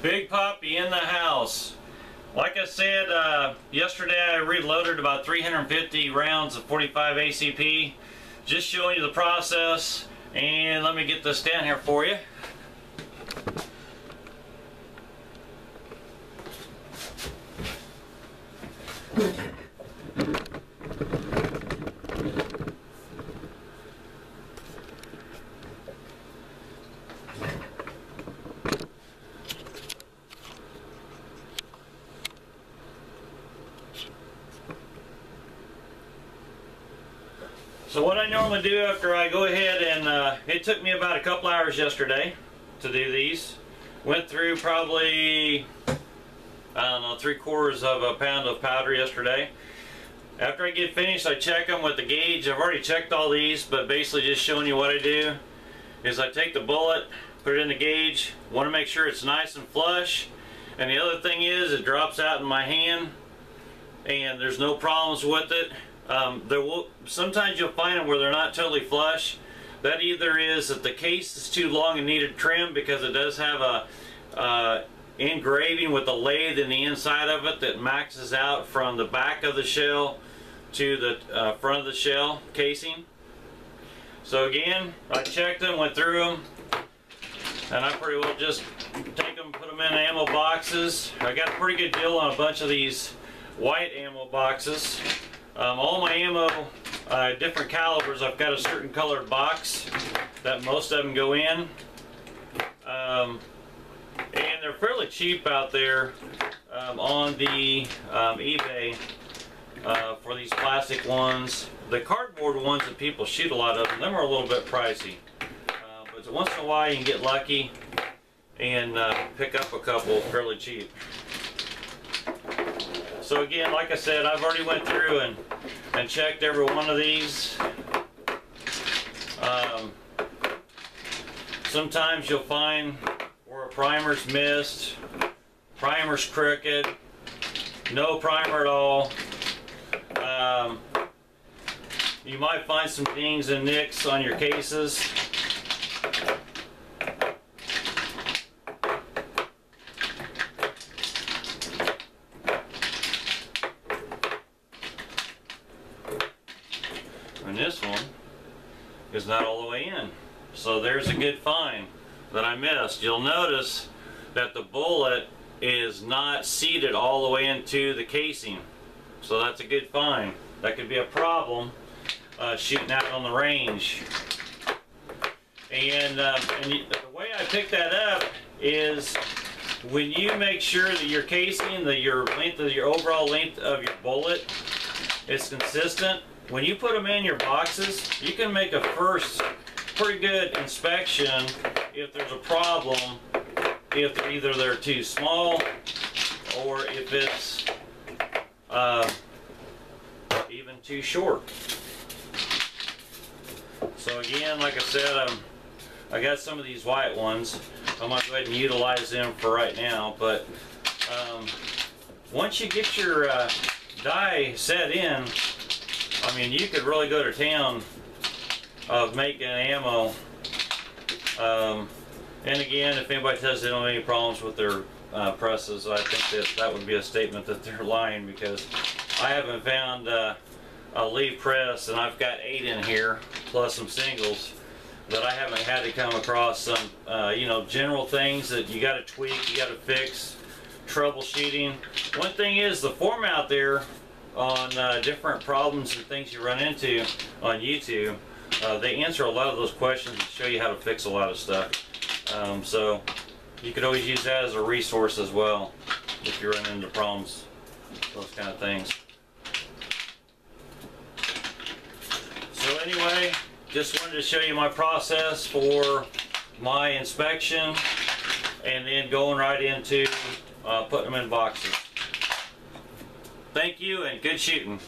Big puppy in the house. Like I said, yesterday I reloaded about 350 rounds of 45 ACP. Just showing you the process, and let me get this down here for you. So what I normally do after I go ahead and, it took me about a couple hours yesterday to do these. Went through probably, I don't know, 3/4 of a pound of powder yesterday. After I get finished, I check them with the gauge. I've already checked all these, but basically just showing you what I do is I take the bullet, put it in the gauge, want to make sure it's nice and flush. And the other thing is it drops out in my hand and there's no problems with it. Sometimes you'll find them where they're not totally flush. That either is that the case is too long and needed trim, because it does have a engraving with a lathe in the inside of it that maxes out from the back of the shell to the front of the shell casing. So again, I checked them, went through them, and I pretty well just take them, put them in ammo boxes. I got a pretty good deal on a bunch of these white ammo boxes. All my ammo, different calibers, I've got a certain colored box that most of them go in. And they're fairly cheap out there on the eBay for these plastic ones. The cardboard ones that people shoot a lot of them are a little bit pricey. But once in a while you can get lucky and pick up a couple fairly cheap. So again, like I said, I've already went through and checked every one of these. Sometimes you'll find where a primer's missed, primer's crooked, no primer at all. You might find some dings and nicks on your cases. And this one is not all the way in. So there's a good find that I missed. You'll notice that the bullet is not seated all the way into the casing. So that's a good find. That could be a problem shooting out on the range. And the way I pick that up is when you make sure that your casing, your overall length of your bullet is consistent. When you put them in your boxes, you can make a first pretty good inspection if there's a problem, if either they're too small or if it's even too short. So again, like I said, I got some of these white ones. I'm going to go ahead and utilize them for right now, but once you get your die set in, I mean, you could really go to town of making ammo. And again, if anybody says they don't have any problems with their presses, I think that would be a statement that they're lying, because I haven't found a leaf press, and I've got 8 in here, plus some singles, that I haven't had to come across some, you know, general things that you got to tweak, you got to fix, troubleshooting. One thing is the forum out there on different problems and things you run into on YouTube. They answer a lot of those questions and show you how to fix a lot of stuff. So you could always use that as a resource as well if you run into problems, those kind of things. So anyway, just wanted to show you my process for my inspection, and then going right into putting them in boxes. Thank you and good shooting.